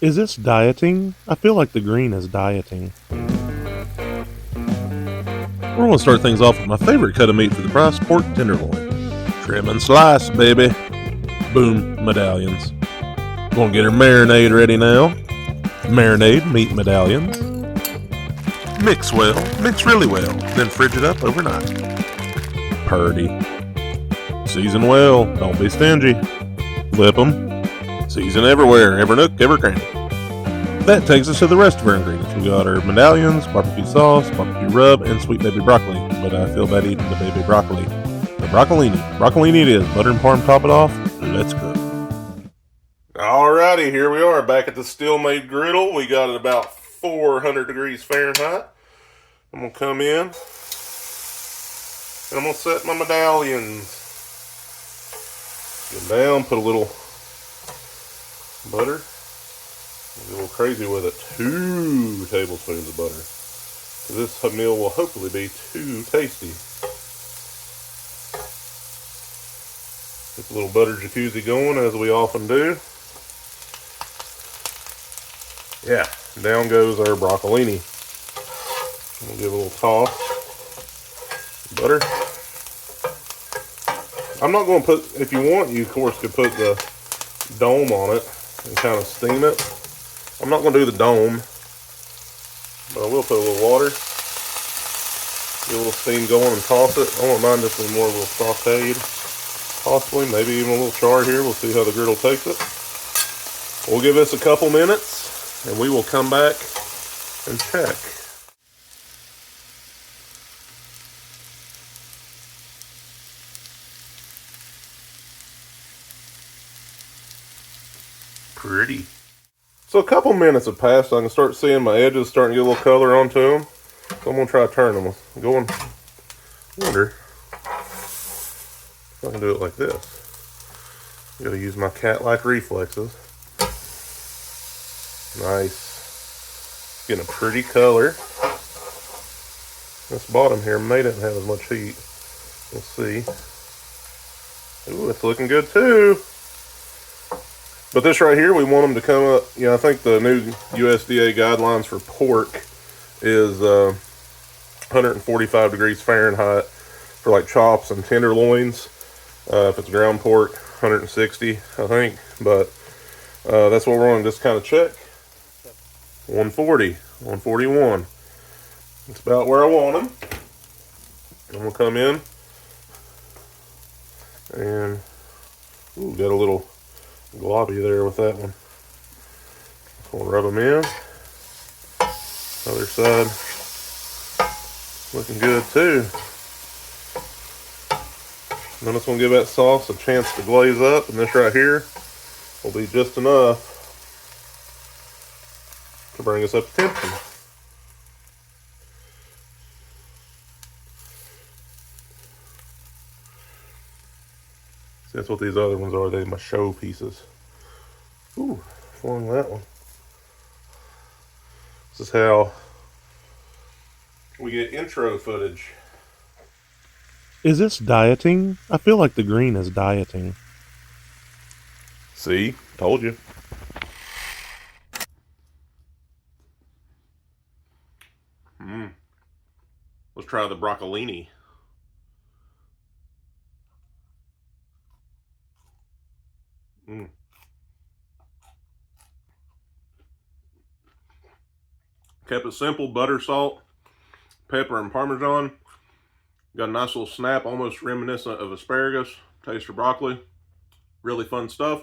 Is this dieting? I feel like the green is dieting. We're going to start things off with my favorite cut of meat for the price, pork tenderloin. Trim and slice, baby. Boom, medallions. Going to get our marinade ready now. Marinade, meat medallions. Mix well, mix really well, then fridge it up overnight. Purdy. Season well, don't be stingy. Flip them. Season everywhere, every nook, every cranny. That takes us to the rest of our ingredients. We got our medallions, barbecue sauce, barbecue rub, and sweet baby broccoli. But I feel bad eating the baby broccoli. The broccolini. Broccolini it is. Butter and parm top it off. Let's cook. Alrighty, here we are back at the still-made griddle. We got it about 400 degrees Fahrenheit. I'm going to come in and I'm going to set my medallions. Get down, put a little butter. Get a little crazy with it. 2 tablespoons of butter. This meal will hopefully be too tasty. Get a little butter jacuzzi going as we often do. Yeah, down goes our broccolini. We'll give it a little toss. Butter. I'm not going to put, if you want, you of course could put the dome on it and kind of steam it. I'm not going to do the dome, but I will put a little water, get a little steam going and toss it. I won't mind this one more a little sauteed, possibly, maybe even a little char here. We'll see how the griddle takes it. We'll give this a couple minutes and we will come back and check. Pretty. So a couple minutes have passed. I can start seeing my edges starting to get a little color onto them. So I'm going to try to turn them. I wonder if I can do it like this. I'm going to use my cat-like reflexes. Nice. Getting a pretty color. This bottom here may not have as much heat. We'll see. Ooh, it's looking good too. But this right here, we want them to come up, I think the new USDA guidelines for pork is 145 degrees Fahrenheit for like chops and tenderloins. If it's ground pork, 160, I think. But that's what we're going to just kind of check. 140, 141. It's about where I want them. I'm going to come in and, ooh, got a little globby there with that one. We'll rub them in. Other side looking good too. Then it's going to give that sauce a chance to glaze up, and this right here will be just enough to bring us up to temperature. See, that's what these other ones are. They're my show pieces. Ooh, flung that one. This is how we get intro footage. Is this dieting? I feel like the green is dieting. See? Told you. Let's try the broccolini. Kept it simple, butter, salt, pepper, and Parmesan. Got a nice little snap, almost reminiscent of asparagus. Taste of broccoli. Really fun stuff.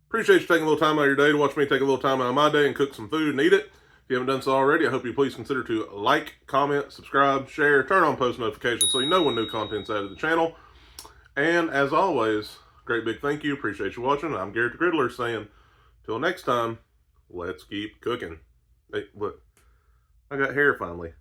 Appreciate you taking a little time out of your day to watch me take a little time out of my day and cook some food and eat it. If you haven't done so already, I hope you please consider to like, comment, subscribe, share, turn on post notifications so you know when new content's added to the channel. And as always, great big thank you. Appreciate you watching. I'm Garrett the Griddler saying, till next time, let's keep cooking. Hey, look, I got hair finally.